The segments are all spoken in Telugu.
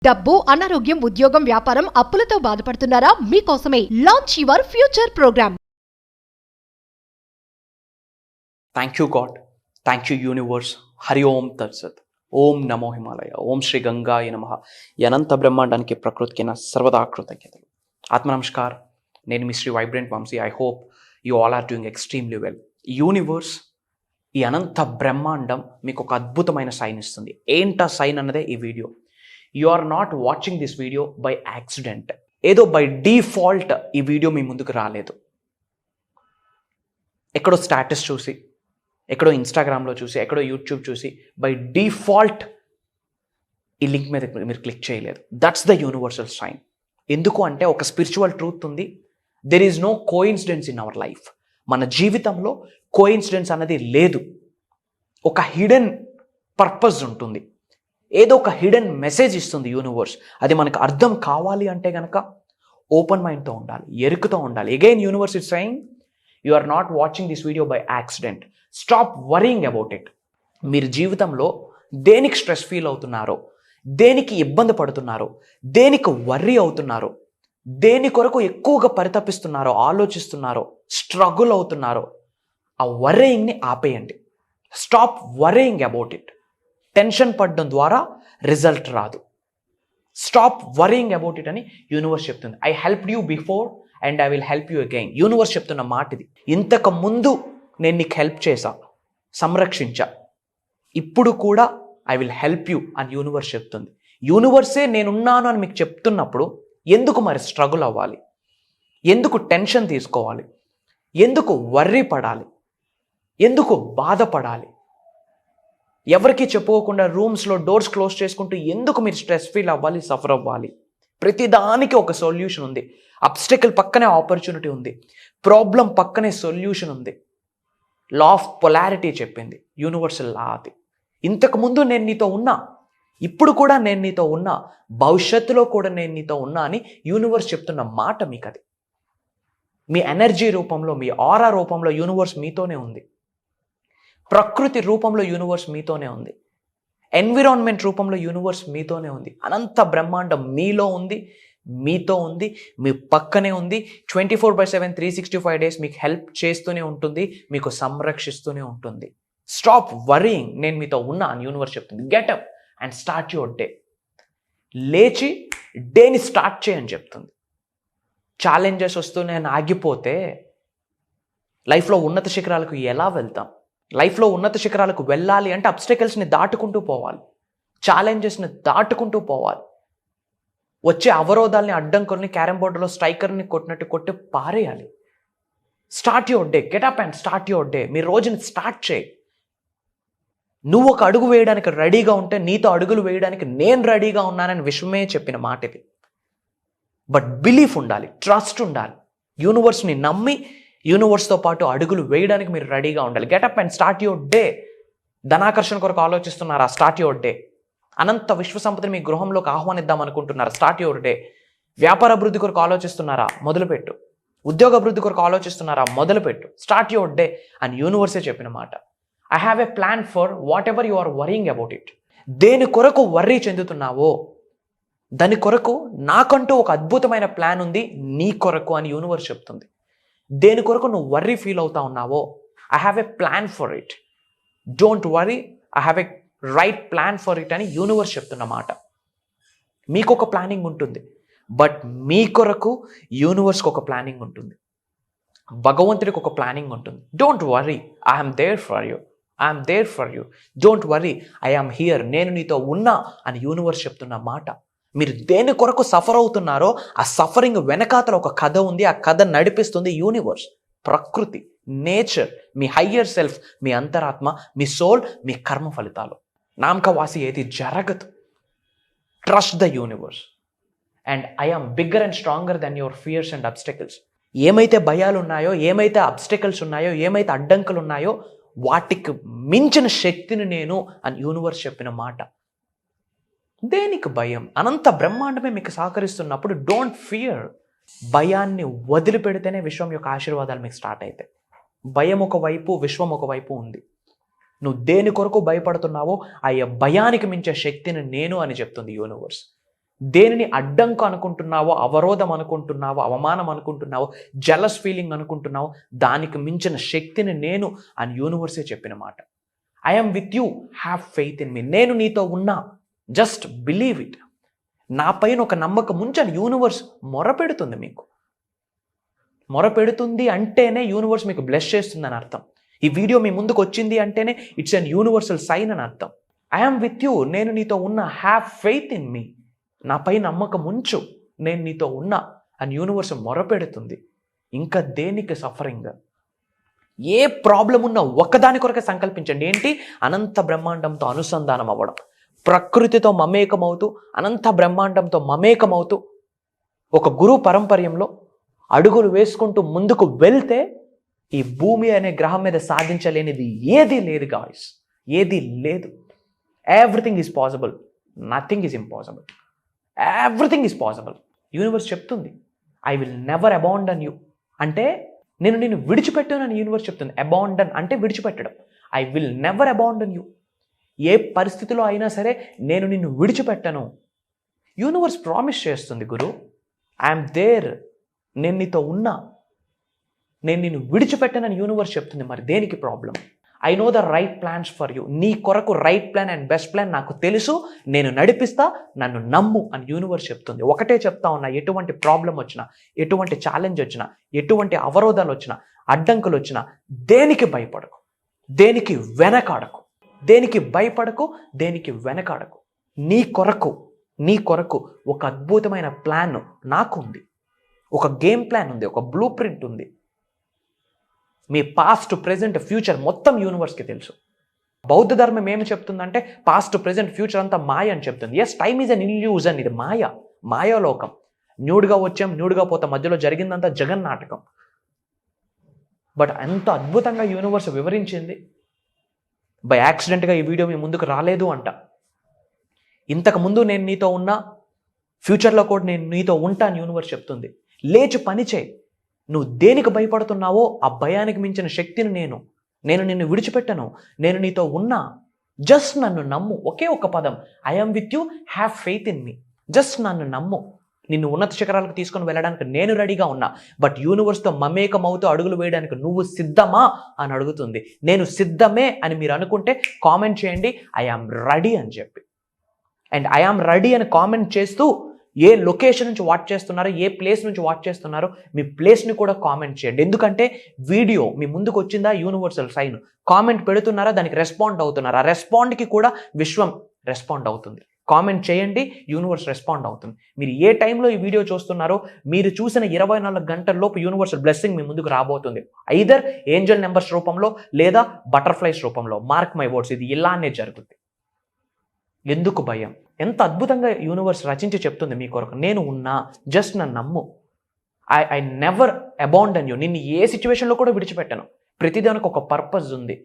డబ్బు, అనారోగ్యం, ఉద్యోగం, వ్యాపారం, అప్పులతో బాధపడుతున్నారా? మీకోసమే launch your future program. Thank you God, thank you universe. Hari Om తత్సత్. ఓం నమో హిమాలయ. ఓం శ్రీ గంగాయ నమః. ఈ అనంత బ్రహ్మాండానికి ప్రకృతికి నా సర్వదా కృతజ్ఞతలు. ఆత్మ నమస్కార్. నేను మీ Shri vibrant Vamsi. I hope you all are doing extremely well. Universe, ఈ అనంత బ్రహ్మాండం మీకు ఒక అద్భుతమైన సైన్ ఇస్తుంది. ఏంటా సైన్ అన్నదే ఈ video. You are not watching this video by accident. ఏదో బై డిఫాల్ట్ ఈ వీడియో మీ ముందుకు రాలేదు. ఎక్కడో స్టాటస్ చూసి, ఎక్కడో ఇన్స్టాగ్రామ్లో చూసి, ఎక్కడో యూట్యూబ్ చూసి బై డిఫాల్ట్ ఈ లింక్ మీద మీరు క్లిక్ చేయలేదు. That's the universal sign. ఎందుకు అంటే ఒక స్పిరిచువల్ ట్రూత్ ఉంది. There is no coincidence in our life. మన జీవితంలో కోఇన్సిడెన్స్ అన్నది లేదు. ఒక హిడెన్ పర్పస్ ఉంటుంది. ఏదో ఒక హిడెన్ మెసేజ్ ఇస్తుంది యూనివర్స్. అది మనకు అర్థం కావాలి అంటే కనుక ఓపెన్ మైండ్తో ఉండాలి, ఎరుకుతో ఉండాలి. Again universe is saying you are not watching this video by accident. Stop worrying about it. మీరు జీవితంలో దేనికి స్ట్రెస్ ఫీల్ అవుతున్నారో, దేనికి ఇబ్బంది పడుతున్నారో, దేనికి వర్రీ అవుతున్నారో, దేని కొరకు ఎక్కువగా పరితపిస్తున్నారో, ఆలోచిస్తున్నారో, స్ట్రగుల్ అవుతున్నారో, ఆ వర్రేయింగ్ని ఆపేయండి. Stop worrying about it. Tension పడడం ద్వారా రిజల్ట్ రాదు. స్టాప్ వరింగ్ అబౌట్ ఇట్ అని యూనివర్స్ చెప్తుంది. I helped you before and I will help you again. Universe చెప్తున్న మాట ఇది. ఇంతకు ముందు నేను నీకు హెల్ప్ చేశా, సంరక్షించా, ఇప్పుడు కూడా ఐ విల్ హెల్ప్ యూ అని యూనివర్స్ చెప్తుంది. యూనివర్సే నేనున్నాను అని మీకు చెప్తున్నప్పుడు ఎందుకు మరి స్ట్రగుల్ అవ్వాలి? ఎందుకు టెన్షన్ తీసుకోవాలి? ఎందుకు వర్రీ పడాలి? ఎందుకు బాధపడాలి? ఎవరికి చెప్పుకోకుండా రూమ్స్లో డోర్స్ క్లోజ్ చేసుకుంటూ ఎందుకు మీరు స్ట్రెస్ ఫీల్ అవ్వాలి, సఫర్ అవ్వాలి? ప్రతిదానికి ఒక సొల్యూషన్ ఉంది. అబ్స్టకిల్ పక్కనే ఆపర్చునిటీ ఉంది. ప్రాబ్లం పక్కనే సొల్యూషన్ ఉంది. లా ఆఫ్ పొలారిటీ చెప్పింది, యూనివర్సల్ లా అది. ఇంతకుముందు నేను నీతో ఉన్నా, ఇప్పుడు కూడా నేను నీతో ఉన్నా, భవిష్యత్తులో కూడా నేను నీతో ఉన్నా అని యూనివర్స్ చెప్తున్న మాట మీకు అది. మీ ఎనర్జీ రూపంలో, మీ ఆరా రూపంలో యూనివర్స్ మీతోనే ఉంది. ప్రకృతి రూపంలో యూనివర్స్ మీతోనే ఉంది. ఎన్విరాన్మెంట్ రూపంలో యూనివర్స్ మీతోనే ఉంది. అనంత బ్రహ్మాండం మీలో ఉంది, మీతో ఉంది, మీ పక్కనే ఉంది. 24/7 365 days మీకు హెల్ప్ చేస్తూనే ఉంటుంది, మీకు సంరక్షిస్తూనే ఉంటుంది. Stop worrying. నేను మీతో ఉన్నా అని యూనివర్స్ చెప్తుంది. Getup and start your day. లేచి డేని స్టార్ట్ చేయని చెప్తుంది. ఛాలెంజెస్ వస్తూనే ఆగిపోతే లైఫ్లో ఉన్నత శిఖరాలకు ఎలా వెళ్తాం? లైఫ్లో ఉన్నత శిఖరాలకు వెళ్ళాలి అంటే అబ్స్టకల్స్ని దాటుకుంటూ పోవాలి, ఛాలెంజెస్ని దాటుకుంటూ పోవాలి. వచ్చే అవరోధాలని, అడ్డంకుల్ని క్యారమ్ బోర్డులో స్ట్రైకర్ని కొట్టినట్టు కొట్టి పారేయాలి. Start your day. Get up and start your day. మీ రోజుని స్టార్ట్ చేయి. నువ్వు ఒక అడుగు వేయడానికి రెడీగా ఉంటే నీతో అడుగులు వేయడానికి నేను రెడీగా ఉన్నానని విశ్వమే చెప్పిన మాట ఇది. బట్ బిలీఫ్ ఉండాలి, ట్రస్ట్ ఉండాలి. యూనివర్స్ని నమ్మి యూనివర్స్తో పాటు అడుగులు వేయడానికి మీరు రెడీగా ఉండాలి. Get up and start your day. ధనాకర్షణ కొరకు ఆలోచిస్తున్నారా? Start your day. అనంత విశ్వ సంపదని మీ గృహంలోకి ఆహ్వానిద్దాం అనుకుంటున్నారా? Start your day. వ్యాపార అభివృద్ధి కొరకు ఆలోచిస్తున్నారా? మొదలుపెట్టు. ఉద్యోగ అభివృద్ధి కొరకు ఆలోచిస్తున్నారా? మొదలుపెట్టు. స్టార్ట్ యువర్ డే అని యూనివర్సే చెప్పిన మాట. I have a plan for whatever you are worrying about it. దేని కొరకు వర్రీ చెందుతున్నావో దాని కొరకు నాకంటూ ఒక అద్భుతమైన ప్లాన్ ఉంది నీ కొరకు అని యూనివర్స్ చెప్తుంది. దేని కొరకు నువ్వు వర్రీ ఫీల్ అవుతా ఉన్నావో, I have a plan for it. Don't worry, I have a right plan for it అని యూనివర్స్ చెప్తున్న మాట. మీకు ఒక ప్లానింగ్ ఉంటుంది, బట్ మీ కొరకు యూనివర్స్కి ఒక ప్లానింగ్ ఉంటుంది, భగవంతుడికి ఒక ప్లానింగ్ ఉంటుంది. Don't worry, I'm there for you, I'm there for you. Don't worry, I'm here. నేను నీతో ఉన్నా అని యూనివర్స్ చెప్తున్న మాట. మీరు దేని కొరకు సఫర్ అవుతున్నారో ఆ సఫరింగ్ వెనకాతల ఒక కథ ఉంది. ఆ కథ నడిపిస్తుంది యూనివర్స్, ప్రకృతి, నేచర్, మీ హయ్యర్ సెల్ఫ్, మీ అంతరాత్మ, మీ సోల్, మీ కర్మ ఫలితాలు. నామకవాసి ఏది జరగదు. Trust the universe and I am bigger and stronger than your fears and obstacles. ఏమైతే భయాలు ఉన్నాయో, ఏమైతే అబ్స్టకల్స్ ఉన్నాయో, ఏమైతే అడ్డంకులు ఉన్నాయో వాటికి మించిన శక్తిని నేను అని యూనివర్స్ చెప్పిన మాట. దేనికి భయం? అనంత బ్రహ్మాండమే మీకు సహకరిస్తున్నప్పుడు డోంట్ ఫియర్. భయాన్ని వదిలిపెడితేనే విశ్వం యొక్క ఆశీర్వాదాలు మీకు స్టార్ట్ అవుతాయి. భయం ఒకవైపు, విశ్వం ఒకవైపు ఉంది. నువ్వు దేని కొరకు భయపడుతున్నావో ఆ భయానికి మించే శక్తిని నేను అని చెప్తుంది యూనివర్స్. దేనిని అడ్డంకు అనుకుంటున్నావో, అవరోధం అనుకుంటున్నావో, అవమానం అనుకుంటున్నావో, జలస్ ఫీలింగ్ అనుకుంటున్నావో, దానికి మించిన శక్తిని నేను అని యూనివర్సే చెప్పిన మాట. I'm with you, have faith in me. నేను నీతో ఉన్నా, జస్ట్ బిలీవ్ ఇట్. నా పైన ఒక నమ్మకం ఉంచని యూనివర్స్ మొరపెడుతుంది మీకు. మొరపెడుతుంది అంటేనే యూనివర్స్ మీకు బ్లెస్ చేస్తుందని అర్థం. ఈ వీడియో మీ ముందుకు వచ్చింది అంటేనే ఇట్స్ అన్ యూనివర్సల్ సైన్ అని అర్థం. ఐఎమ్ విత్ యూ, నేను నీతో ఉన్నా, హ్యావ్ ఫెయిత్ ఇన్ మీ. నాపై నమ్మకం ఉంచు, నేను నీతో ఉన్నా అని యూనివర్స్ మొరపెడుతుంది. ఇంకా దేనికి సఫరింగ్? ఏ ప్రాబ్లం ఉన్నా ఒక్కదాని కొరకే సంకల్పించండి. ఏంటి? అనంత బ్రహ్మాండంతో అనుసంధానం అవ్వడం, ప్రకృతితో మమేకమవుతూ, అనంత బ్రహ్మాండంతో మమేకమవుతూ ఒక గురు పరంపర్యంలో అడుగులు వేసుకుంటూ ముందుకు వెళ్తే ఈ భూమి అనే గ్రహం మీద సాధించలేనిది ఏదీ లేదు గాయ్స్. ఏదీ లేదు. Everything is possible, nothing is impossible. Everything is possible. Universe చెప్తుంది, I will never abandon you. అంటే నేను నిన్ను విడిచిపెట్టాను అని యూనివర్స్ చెప్తుంది. అబాండన్ అంటే విడిచిపెట్టడం. I will never abandon you. ఏ పరిస్థితిలో అయినా సరే నేను నిన్ను విడిచిపెట్టను. యూనివర్స్ ప్రామిస్ చేస్తుంది, గురు ఐఎమ్ దేర్, నేను నీతో ఉన్నా, నేను నిన్ను విడిచిపెట్టనని యూనివర్స్ చెప్తుంది. మరి దేనికి problem? I know the right plans for you. నీ కొరకు right plan and best plan నాకు తెలుసు, నేను నడిపిస్తా, నన్ను నమ్ము అని యూనివర్స్ చెప్తుంది. ఒకటే చెప్తా ఉన్నా, ఎటువంటి ప్రాబ్లం వచ్చినా, ఎటువంటి ఛాలెంజ్ వచ్చినా, ఎటువంటి అవరోధాలు వచ్చినా, అడ్డంకులు వచ్చినా దేనికి భయపడకు, దేనికి వెనకాడకు. దేనికి భయపడకు, దేనికి వెనకాడకు. నీ కొరకు ఒక అద్భుతమైన ప్లాన్ నాకు ఉంది. ఒక గేమ్ ప్లాన్ ఉంది, ఒక బ్లూ ప్రింట్ ఉంది. మీ పాస్ట్, ప్రెజెంట్, ఫ్యూచర్ మొత్తం యూనివర్స్కి తెలుసు. బౌద్ధ ధర్మం ఏమి చెప్తుందంటే పాస్ట్, ప్రెజెంట్, ఫ్యూచర్ అంతా మాయ అని చెప్తుంది. Yes, time is an illusion. ఇది మాయాలోకం. న్యూడ్గా వచ్చాం, న్యూడ్గా పోతాం. మధ్యలో జరిగిందంతా జగన్నాటకం. బట్ ఎంత అద్భుతంగా యూనివర్స్ వివరించింది. బై యాక్సిడెంట్గా ఈ వీడియో మీ ముందుకు రాలేదు అంట. ఇంతకుముందు నేను నీతో ఉన్నా, ఫ్యూచర్లో కూడా నేను నీతో ఉంటా అని యూనివర్స్ చెప్తుంది. లేచి పని చేయి. నువ్వు దేనికి భయపడుతున్నావో ఆ భయానికి మించిన శక్తిని నేను నిన్ను విడిచిపెట్టను, నేను నీతో ఉన్నా, జస్ట్ నన్ను నమ్ము. ఒకే ఒక పదం, I'm with you, have faith in me. Just నన్ను నమ్ము. నిన్ను ఉన్నత శిఖరాలకు తీసుకొని వెళ్ళడానికి నేను రెడీగా ఉన్నా. బట్ యూనివర్స్తో మమేకమవుతూ అడుగులు వేయడానికి నువ్వు సిద్ధమా అని అడుగుతుంది. నేను సిద్ధమే అని మీరు అనుకుంటే కామెంట్ చేయండి, ఐ ఆమ్ రెడీ అని చెప్పి. అండ్ ఐ ఆమ్ రెడీ అని కామెంట్ చేస్తూ ఏ లొకేషన్ నుంచి వాచ్ చేస్తున్నారో, ఏ ప్లేస్ నుంచి వాచ్ చేస్తున్నారో మీ ప్లేస్ని కూడా కామెంట్ చేయండి. ఎందుకంటే వీడియో మీ ముందుకు వచ్చిందా, యూనివర్సల్ సైన్. కామెంట్ పెడుతున్నారా, దానికి రెస్పాండ్ అవుతున్నారా, ఆ రెస్పాండ్కి కూడా విశ్వం రెస్పాండ్ అవుతుంది. కామెంట్ చేయండి, యూనివర్స్ రెస్పాండ్ అవుతుంది. మీరు ఏ టైంలో ఈ వీడియో చూస్తున్నారో, మీరు చూసిన 24 గంటల్లోపు యూనివర్సల్ బ్లెస్సింగ్ మీ ముందుకు రాబోతుంది. ఐదర్ ఏంజల్ నెంబర్స్ రూపంలో లేదా బటర్ఫ్లైస్ రూపంలో. మార్క్ మై వర్డ్స్, ఇది ఇలానే జరుగుతుంది. ఎందుకు భయం? ఎంత అద్భుతంగా యూనివర్స్ రచించి చెప్తుంది మీ కొరకు. నేను ఉన్నా, జస్ట్ నన్ను నమ్ము. I never abandon you. నిన్ను ఏ సిచ్యువేషన్లో కూడా విడిచిపెట్టాను. ప్రతిదానికి ఒక పర్పస్ ఉంది.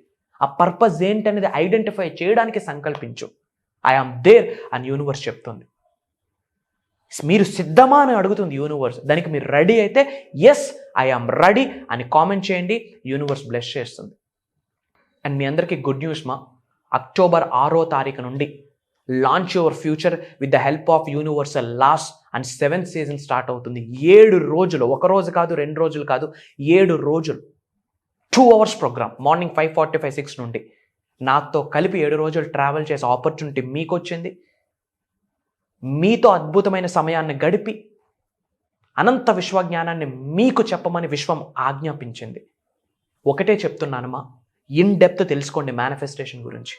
ఆ పర్పస్ ఏంటనేది ఐడెంటిఫై చేయడానికి సంకల్పించు. ఐ ఆమ్ దేర్ అని యూనివర్స్ చెప్తుంది. మీరు సిద్ధమా అని అడుగుతుంది యూనివర్స్. దానికి మీరు రెడీ అయితే ఎస్ ఐ ఆమ్ రెడీ అని కామెంట్ చేయండి, యూనివర్స్ బ్లెస్ చేస్తుంది. అండ్ మీ అందరికీ గుడ్ న్యూస్ మా. అక్టోబర్ 6వ తారీఖు నుండి launch your future with the help of universal laws and 7th season start అవుతుంది. 7 రోజులు, ఒక రోజు కాదు, 2 రోజులు కాదు, 7 రోజులు, 2 hours ప్రోగ్రామ్. మార్నింగ్ 5:45, 6 నుండి నాతో కలిపి 7 రోజులు ట్రావెల్ చేసే ఆపర్చునిటీ మీకు వచ్చింది. మీతో అద్భుతమైన సమయాన్ని గడిపి అనంత విశ్వజ్ఞానాన్ని మీకు చెప్పమని విశ్వం ఆజ్ఞాపించింది. ఒకటే చెప్తున్నానమ్మా, ఇన్ డెప్త్ తెలుసుకోండి మేనిఫెస్టేషన్ గురించి.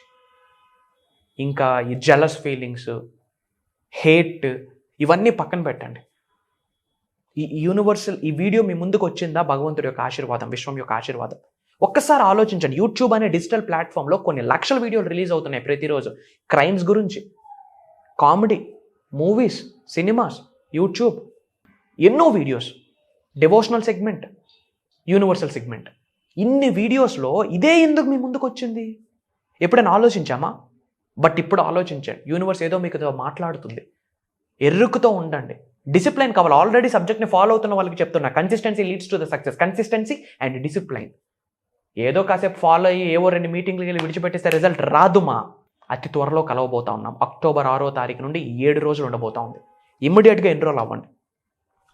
ఇంకా ఈ జెలస్ ఫీలింగ్స్, హేట్, ఇవన్నీ పక్కన పెట్టండి. ఈ యూనివర్సల్, ఈ వీడియో మీ ముందుకు వచ్చిందా, భగవంతుడి యొక్క ఆశీర్వాదం, విశ్వం యొక్క ఆశీర్వాదం. ఒక్కసారి ఆలోచించండి. యూట్యూబ్ అనే డిజిటల్ ప్లాట్ఫామ్లో కొన్ని లక్షల వీడియోలు రిలీజ్ అవుతున్నాయి ప్రతిరోజు. క్రైమ్స్ గురించి, కామెడీ, మూవీస్, సినిమాస్, యూట్యూబ్, ఎన్నో videos, devotional segment, universal segment. ఇన్ని వీడియోస్లో ఇదే ఎందుకు మీ ముందుకు వచ్చింది? ఎప్పుడైనా ఆలోచించామా? బట్ ఇప్పుడు ఆలోచించండి. యూనివర్స్ ఏదో మీకు మాట్లాడుతుంది. ఎర్రుకుతో ఉండండి. డిసిప్లైన్ కావాలి. ఆల్రెడీ సబ్జెక్ట్ని ఫాలో అవుతున్న వాళ్ళకి చెప్తున్నా, consistency leads to the success. Consistency and discipline. ఏదో కాసేపు ఫాలో అయ్యి ఏవో 2 మీటింగ్లకి వెళ్ళి విడిచిపెట్టేస్తే రిజల్ట్ రాదుమా. అతి త్వరలో కలవబోతా ఉన్నాం. అక్టోబర్ 6వ తారీఖు నుండి 7 రోజులు ఉండబోతా ఉంది. ఇమ్మీడియట్గా ఎన్రోల్ అవ్వండి.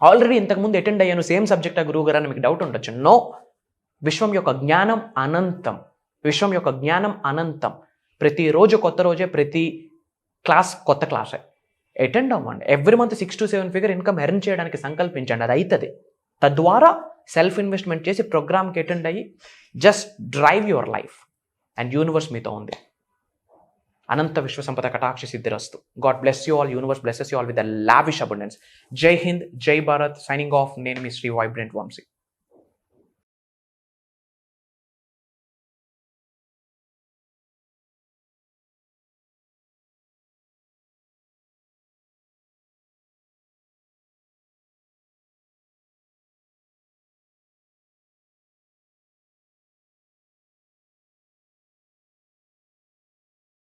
ఆల్రెడీ ఇంతకుముందు అటెండ్ అయ్యాను, సేమ్ సబ్జెక్టా గురువు గారు అని మీకు డౌట్ ఉండొచ్చు. నో, విశ్వం యొక్క జ్ఞానం అనంతం. విశ్వం యొక్క జ్ఞానం అనంతం. ప్రతిరోజు కొత్త రోజే, ప్రతి క్లాస్ కొత్త క్లాసే. అటెండ్ అవ్వండి. Every month 6 to 7 figure income earn చేయడానికి సంకల్పించండి, అది అవుతుంది. తద్వారా సెల్ఫ్ ఇన్వెస్ట్మెంట్ చేసి ప్రోగ్రామ్కి అటెండ్ అయ్యి just drive your life and universe మీతో ఉంది. అనంత విశ్వసంపద కటాక్ష సిద్ధిరస్తు. God bless you all. Universe blesses you all with the lavish abundance. జై హింద్, జై భారత్. Signing off. నేను మీ శ్రీ వైబ్రెంట్ వంశీ.